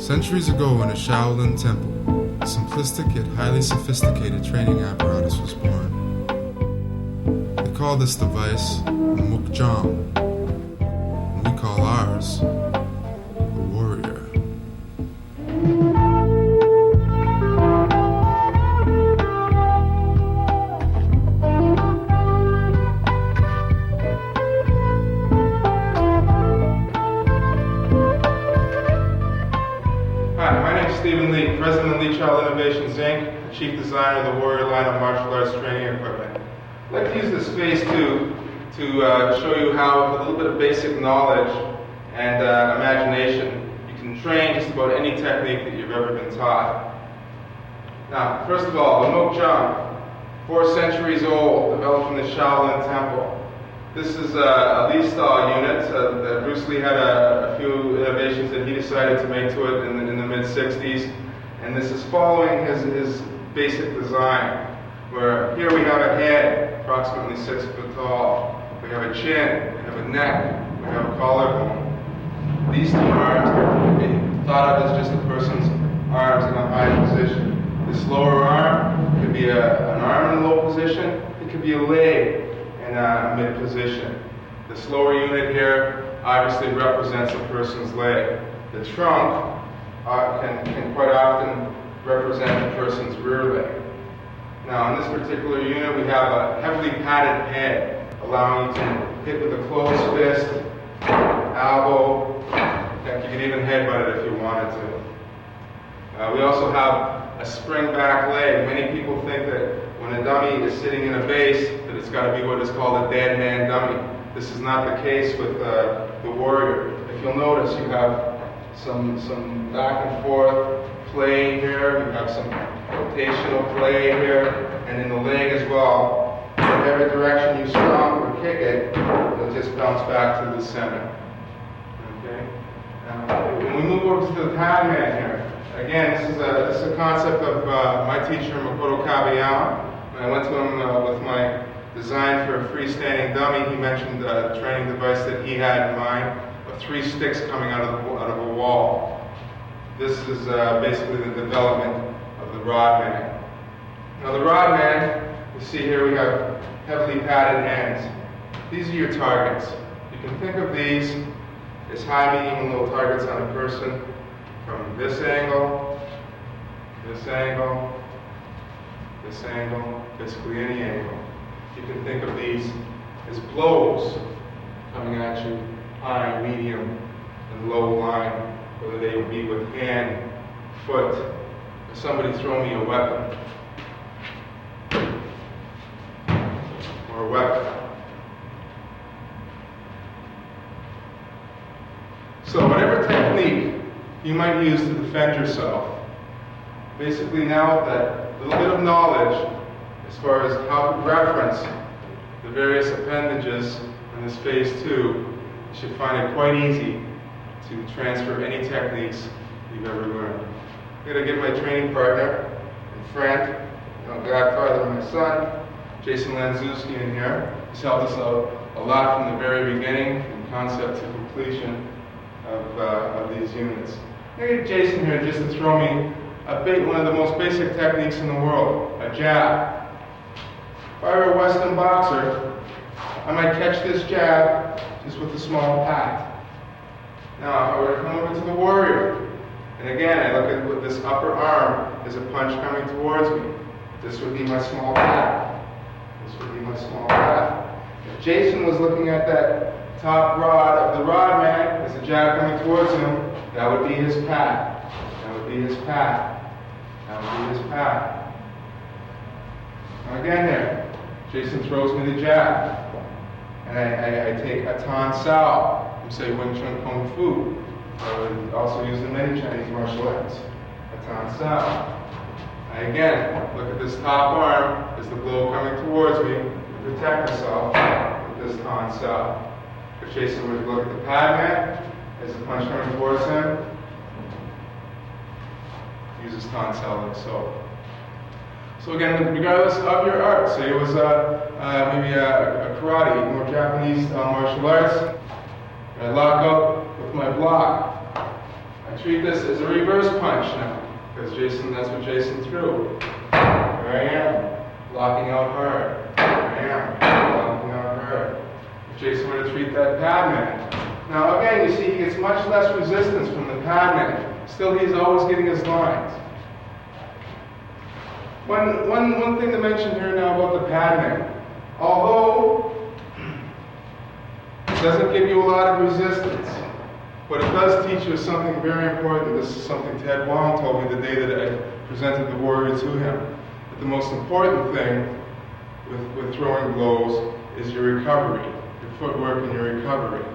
Centuries ago in a Shaolin temple, a simplistic yet highly sophisticated training apparatus was born. They call this device the mukjang, and we call ours the warrior. President of Leechild Innovations, Inc., Chief Designer of the Warrior line of martial arts training equipment. I'd like to use this space to show you how, with a little bit of basic knowledge and imagination, you can train just about any technique that you've ever been taught. Now, first of all, the mukjang, 4 centuries old, developed from the Shaolin Temple. This is a Leechild unit. Bruce Lee had a few innovations that he decided to make to it in the mid-60s. And this is following his basic design, where here we have a head, approximately 6 foot tall. We have a chin, we have a neck, we have a collarbone. These 2 arms can be thought of as just a person's arms in a high position. This lower arm could be an arm in a low position. It could be a leg in a mid position. This lower unit here obviously represents a person's leg. The trunk can quite often represent a person's rear leg. Now, in this particular unit, we have a heavily padded head, allowing you to hit with a closed fist, elbow. In fact, you could even headbutt it if you wanted to. We also have a spring back leg. Many people think that when a dummy is sitting in a base, that it's got to be what is called a dead man dummy. This is not the case with the warrior. If you'll notice, you have some back and forth play here, we have some rotational play here, and in the leg as well. Whatever direction you stomp or kick it, it'll just bounce back to the center. Okay? When we move over to the pad man here, again, this is a concept of my teacher, Makoto Kabiyama. When I went to him with my design for a freestanding dummy, he mentioned a training device that he had in mind. 3 sticks coming out of a wall. This is basically the development of the rod man. Now the rod man, you see here we have heavily padded hands. These are your targets. You can think of these as high, medium, and low targets on a person from this angle, this angle, this angle, basically any angle. You can think of these as blows coming at you, high, medium, and low line, whether they be with hand, foot, or somebody throw me a weapon, or a weapon. So whatever technique you might use to defend yourself, basically now with that little bit of knowledge as far as how to reference the various appendages in this phase 2, you should find it quite easy to transfer any techniques you've ever learned. I'm going to get my training partner and friend, godfather of my son, Jason Lanzewski, in here. He's helped us out a lot from the very beginning, from concept to completion of these units. I'm going to get Jason here just to throw me one of the most basic techniques in the world, a jab. If I were a Western boxer, I might catch this jab just with a small pat. Now, if I were to come over to the warrior, and again, I look at this upper arm as a punch coming towards me. This would be my small pat. This would be my small pat. If Jason was looking at that top rod of the rod man as a jab coming towards him, that would be his pat. That would be his pat. That would be his pat. Now again here, Jason throws me the jab. And I take a tan sao from, say, Wing Chun Kung Fu. I would also use in many Chinese martial arts. A tan sao. I again look at this top arm as the blow coming towards me to protect myself with this tan sao. If Jason would look at the pad man as the punch coming towards him, uses tan sao like so. So again, regardless of your art, say it was maybe a karate, more Japanese martial arts, I lock up with my block. I treat this as a reverse punch now, because that's what Jason threw. Here I am, locking out hard. Here I am, locking out hard. If Jason were to treat that padman. Now again, you see he gets much less resistance from the padman. Still, he's always getting his lines. One thing to mention here now about the padman. Although it doesn't give you a lot of resistance, what it does teach you is something very important. This is something Ted Wong told me the day that I presented the warrior to him. That the most important thing with throwing blows is your recovery, your footwork and your recovery.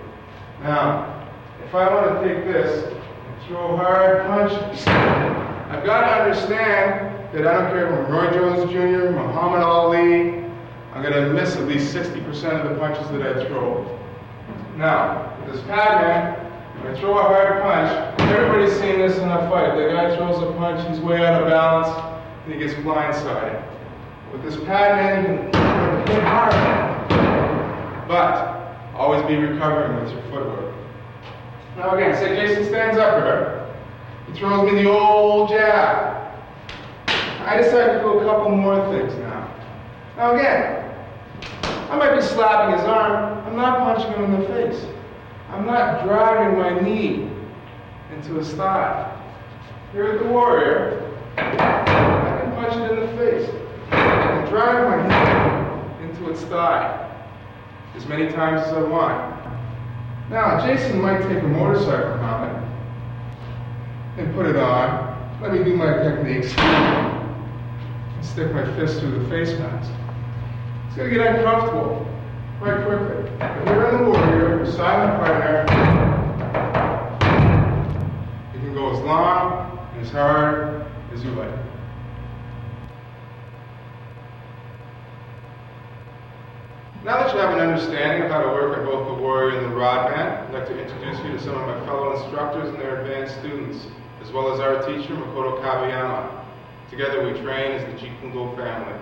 Now, if I want to take this and throw hard punches, I've got to understand that I don't care if I'm Roy Jones Jr., Muhammad Ali, I'm going to miss at least 60% of the punches that I throw. Now, with this padman, when I throw a hard punch, everybody's seen this in a fight. The guy throws a punch, he's way out of balance, and he gets blindsided. With this padman, you can hit hard, but always be recovering with your footwork. Now again, say Jason stands up here. He throws me the old jab. I decide to do a couple more things now. Now again, I might be slapping his arm. I'm not punching him in the face. I'm not driving my knee into his thigh. Here at the warrior, I can punch it in the face. I can drive my knee into its thigh as many times as I want. Now, Jason might take a motorcycle helmet and put it on. Let me do my techniques. And stick my fist through the face mask. It's going to get uncomfortable quite quickly. But here in the warrior, beside my partner, you can go as long and as hard as you like. Now that you have an understanding of how to work on both the warrior and the rodman, I'd like to introduce you to some of my fellow instructors and their advanced students, as well as our teacher, Makoto Kabayama. Together we train as the Jeet Kune Do family.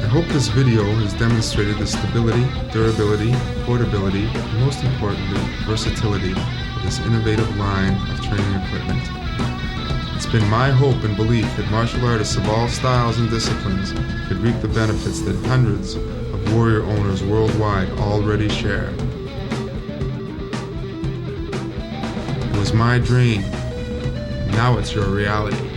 I hope this video has demonstrated the stability, durability, portability, and most importantly, versatility of this innovative line of training equipment. It's been my hope and belief that martial artists of all styles and disciplines could reap the benefits that hundreds of warrior owners worldwide already share. It was my dream. Now it's your reality.